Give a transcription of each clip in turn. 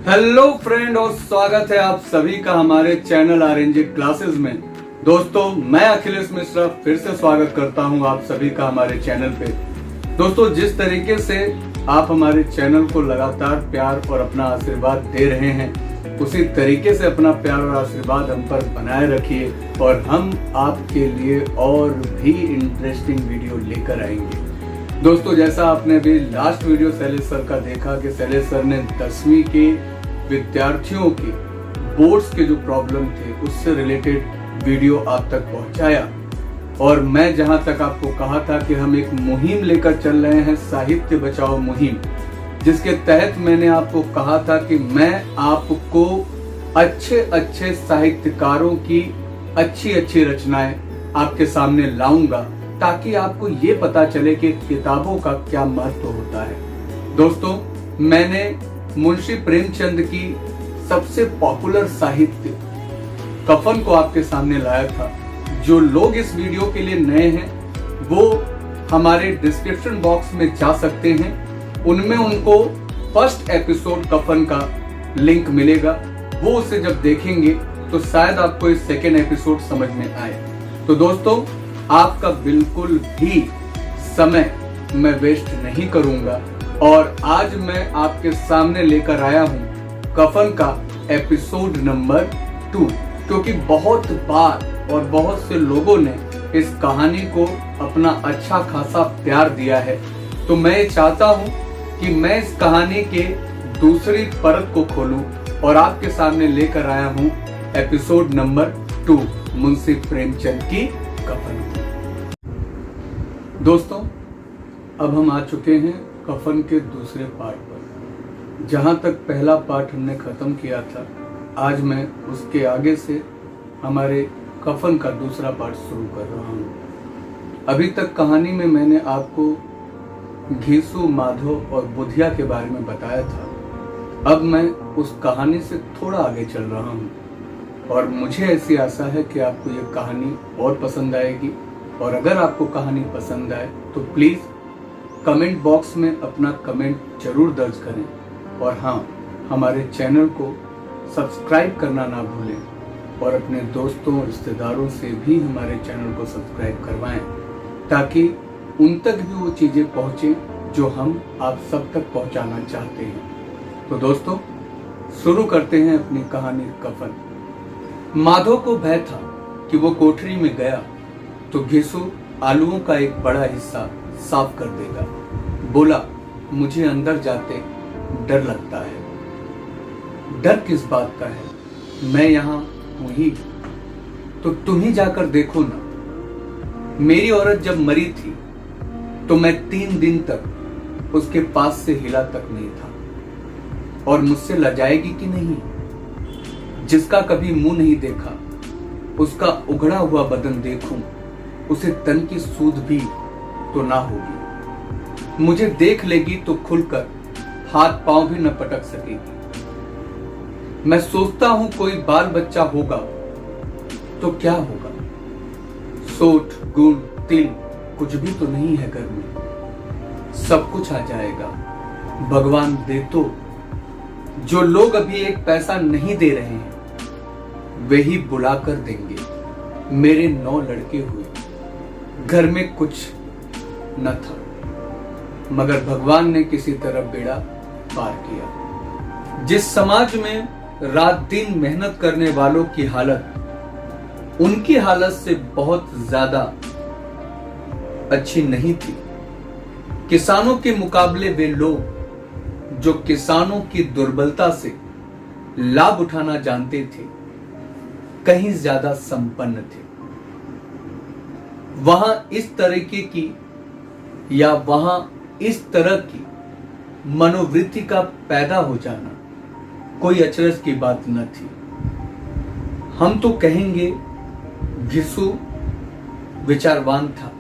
Hello friend और स्वागत है आप सभी का हमारे चैनल आरएनजे क्लासेस में। दोस्तों मैं अखिलेश मिश्रा फिर से स्वागत करता हूं आप सभी का हमारे चैनल पे। दोस्तों जिस तरीके से आप हमारे चैनल को लगातार प्यार और अपना आशीर्वाद दे रहे हैं उसी तरीके से अपना प्यार और आशीर्वाद हम पर बनाए रखिए और हम आपके लिए और भी इंटरेस्टिंग वीडियो लेकर आएंगे। दोस्तों जैसा आपने अभी लास्ट वीडियो शैलेश सर का देखा कि शैलेश सर ने 10वीं के विद्यार्थियों के बोर्ड्स के जो प्रॉब्लम थे उससे रिलेटेड वीडियो आप तक पहुंचाया और मैं जहां तक आपको कहा था कि हम एक मुहिम लेकर चल रहे हैं, साहित्य बचाओ मुहिम, जिसके तहत मैंने आपको कहा था कि मैं आपको अच्छे अच्छे साहित्यकारों की अच्छी अच्छी रचनाएं आपके सामने लाऊंगा ताकि आपको ये पता चले कि किताबों का क्या महत्व होता है। दोस्तों मैंने मुंशी प्रेमचंद की सबसे पॉपुलर साहित्य कफन को आपके सामने लाया था। जो लोग इस वीडियो के लिए नए हैं वो हमारे डिस्क्रिप्शन बॉक्स में जा सकते हैं, उनमें उनको फर्स्ट एपिसोड कफन का लिंक मिलेगा। वो उसे जब देखेंगे तो शायद आपको इस सेकेंड एपिसोड समझ में आए। तो दोस्तों आपका बिल्कुल भी समय मैं वेस्ट नहीं करूंगा और आज मैं आपके सामने लेकर आया हूं कफन का एपिसोड नंबर 2, क्योंकि बहुत बार और बहुत से लोगों ने इस कहानी को अपना अच्छा खासा प्यार दिया है। तो मैं चाहता हूं कि मैं इस कहानी के दूसरी परत को खोलूं और आपके सामने लेकर आया हूं एपिसोड नंबर 2 मुंशी प्रेमचंद की कफन। दोस्तों अब हम आ चुके हैं कफन के दूसरे पार्ट पर। जहां तक पहला पार्ट हमने खत्म किया था, आज मैं उसके आगे से हमारे कफन का दूसरा पार्ट शुरू कर रहा हूं। अभी तक कहानी में मैंने आपको घीसू, माधव और बुधिया के बारे में बताया था। अब मैं उस कहानी से थोड़ा आगे चल रहा हूं और मुझे ऐसी आशा है कि आपको ये कहानी और पसंद आएगी। और अगर आपको कहानी पसंद आए तो प्लीज कमेंट बॉक्स में अपना कमेंट जरूर दर्ज करें और हाँ, हमारे चैनल को सब्सक्राइब करना ना भूलें और अपने दोस्तों और रिश्तेदारों से भी हमारे चैनल को सब्सक्राइब करवाएं ताकि उन तक भी वो चीजें पहुंचे जो हम आप सब तक पहुंचाना चाहते हैं। तो दोस्तों शुरू करते हैं अपनी कहानी कफन। माधव को भय था कि वो कोठरी में गया तो घिसू आलूओं का एक बड़ा हिस्सा साफ कर देगा। बोला, मुझे अंदर जाते डर लगता है। डर किस बात का है, मैं यहाँ हूं ही, तो तुम ही जाकर देखो ना। मेरी औरत जब मरी थी तो मैं 3 दिन तक उसके पास से हिला तक नहीं था और मुझसे लजाएगी कि नहीं। जिसका कभी मुंह नहीं देखा उसका उघड़ा हुआ बदन देखूं, उसे तन की सूध भी तो ना होगी। मुझे देख लेगी तो खुलकर हाथ पांव भी न पटक सकेगी। मैं सोचता हूं कोई बाल बच्चा होगा तो क्या होगा। सोठ, गुण, तिल कुछ भी तो नहीं है घर में, सब कुछ आ जाएगा भगवान दे तो। जो लोग अभी एक पैसा नहीं दे रहे हैं वे ही बुला कर देंगे। मेरे 9 लड़के हुए, घर में कुछ न था मगर भगवान ने किसी तरह बेड़ा पार किया। जिस समाज में रात दिन मेहनत करने वालों की हालत उनकी हालत से बहुत ज्यादा अच्छी नहीं थी, किसानों के मुकाबले वे लोग जो किसानों की दुर्बलता से लाभ उठाना जानते थे कहीं ज्यादा संपन्न थे। वहां इस तरीके की या वहां इस तरह की मनोवृत्ति का पैदा हो जाना कोई अचरज की बात न थी। हम तो कहेंगे घिसू विचारवान था,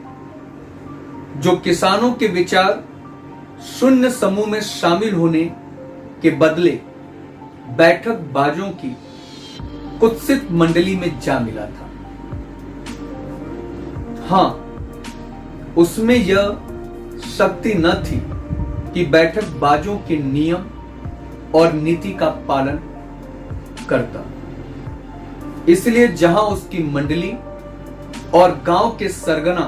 जो किसानों के विचार शून्य समूह में शामिल होने के बदले बैठक बाजों की कुत्सित मंडली में जा मिला था। हां, उसमें यह शक्ति न थी कि बैठक बाजों के नियम और नीति का पालन करता। इसलिए जहां उसकी मंडली और गांव के सरगना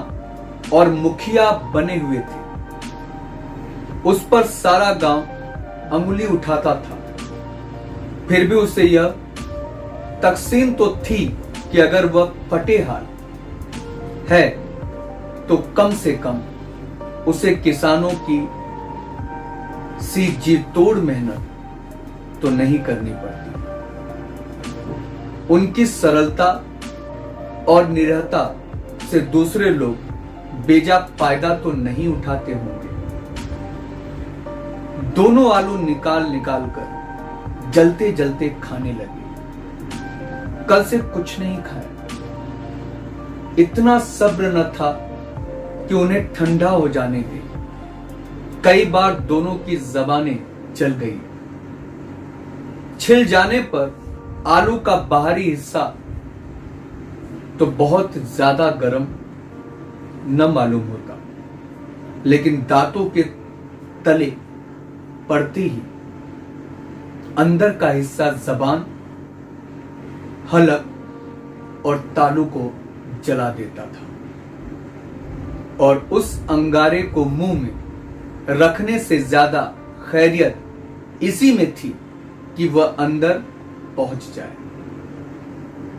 और मुखिया बने हुए थे, उस पर सारा गांव अंगुली उठाता था। फिर भी उसे यह तकसीम तो थी कि अगर वह फटेहाल है तो कम से कम उसे किसानों की सी जी तोड़ मेहनत तो नहीं करनी पड़ती। उनकी सरलता और निरहता से दूसरे लोग बेजा फायदा तो नहीं उठाते होंगे। दोनों आलू निकाल निकाल कर जलते जलते खाने लगे। कल से कुछ नहीं खाया। इतना सब्र न था कि उन्हें ठंडा हो जाने दे। कई बार दोनों की जबानें जल गई। छिल जाने पर आलू का बाहरी हिस्सा तो बहुत ज्यादा गर्म न मालूम होता, लेकिन दांतों के तले पड़ते ही अंदर का हिस्सा जबान, हलक और तालू को जला देता था। और उस अंगारे को मुंह में रखने से ज्यादा खैरियत इसी में थी कि वह अंदर पहुंच जाए।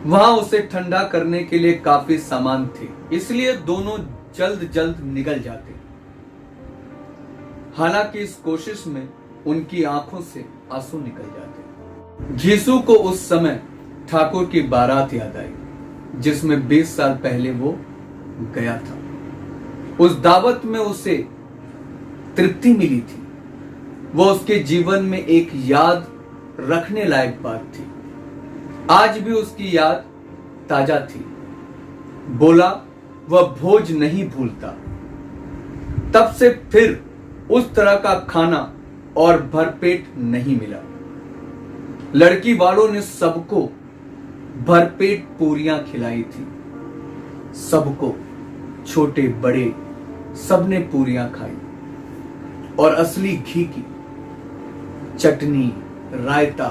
वहां उसे ठंडा करने के लिए काफी सामान थे, इसलिए दोनों जल्द जल्द निकल जाते। हालांकि इस कोशिश में उनकी आंखों से आंसू निकल जाते। घीसू को उस समय ठाकुर की बारात याद आई, जिसमें 20 साल पहले वो गया था। उस दावत में उसे तृप्ति मिली थी। वह उसके जीवन में एक याद रखने लायक बात थी। आज भी उसकी याद ताजा थी। बोला वह भोज नहीं भूलता। तब से फिर उस तरह का खाना और भरपेट नहीं मिला। लड़की वालों ने सबको भरपेट पूरियां खिलाई थी। सबको, छोटे बड़े, सबने पूरियां खाई। और असली घी की चटनी, रायता,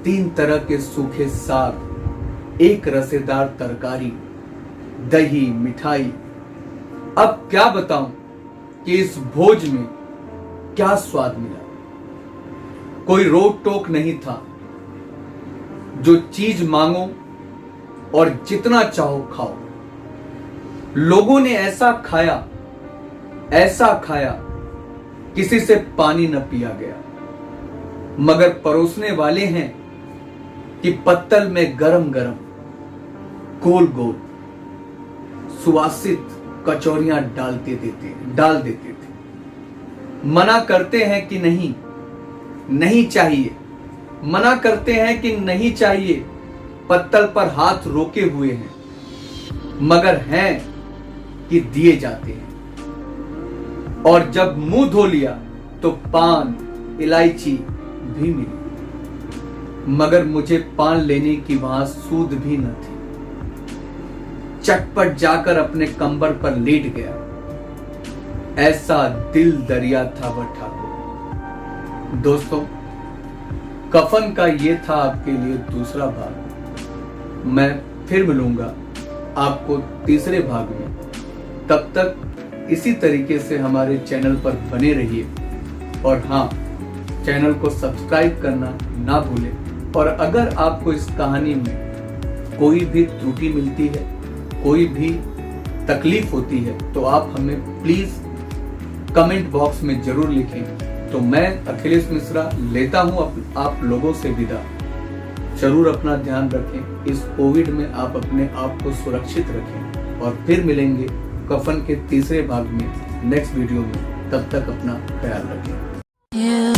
3 तरह के सूखे साग, एक रसेदार तरकारी, दही, मिठाई। अब क्या बताऊं कि इस भोज में क्या स्वाद मिला। कोई रोक टोक नहीं था। जो चीज मांगो और जितना चाहो खाओ। लोगों ने ऐसा खाया किसी से पानी न पिया गया। मगर परोसने वाले हैं कि पत्तल में गरम गरम गोल गोल सुवासित कचौरियां डाल देते थे। मना करते हैं कि नहीं चाहिए। मना करते हैं कि नहीं चाहिए। पत्तल पर हाथ रोके हुए हैं, मगर हैं कि दिए जाते हैं। और जब मुंह धो लिया तो पान, इलायची भी मिली, मगर मुझे पान लेने की वहां सूद भी न थी। चटपट जाकर अपने कंबर पर लेट गया। ऐसा दिल दरिया था वह ठाकुर। दोस्तों, कफन का ये था आपके लिए दूसरा भाग। मैं फिर मिलूंगा आपको तीसरे भाग में। तब तक इसी तरीके से हमारे चैनल पर बने रहिए। और हाँ, चैनल को सब्सक्राइब करना ना भूलें। और अगर आपको इस कहानी में कोई भी त्रुटि मिलती है, कोई भी तकलीफ होती है, तो आप हमें प्लीज कमेंट बॉक्स में जरूर लिखें। तो मैं अखिलेश मिश्रा लेता हूं आप लोगों से विदा। जरूर अपना ध्यान रखें। इस कोविड में आप अपने आप को सुरक्षित रखें। और फिर मिलेंगे कफन के तीसरे भाग में, नेक्स्ट वीडियो में। तब तक अपना ख्याल रखें।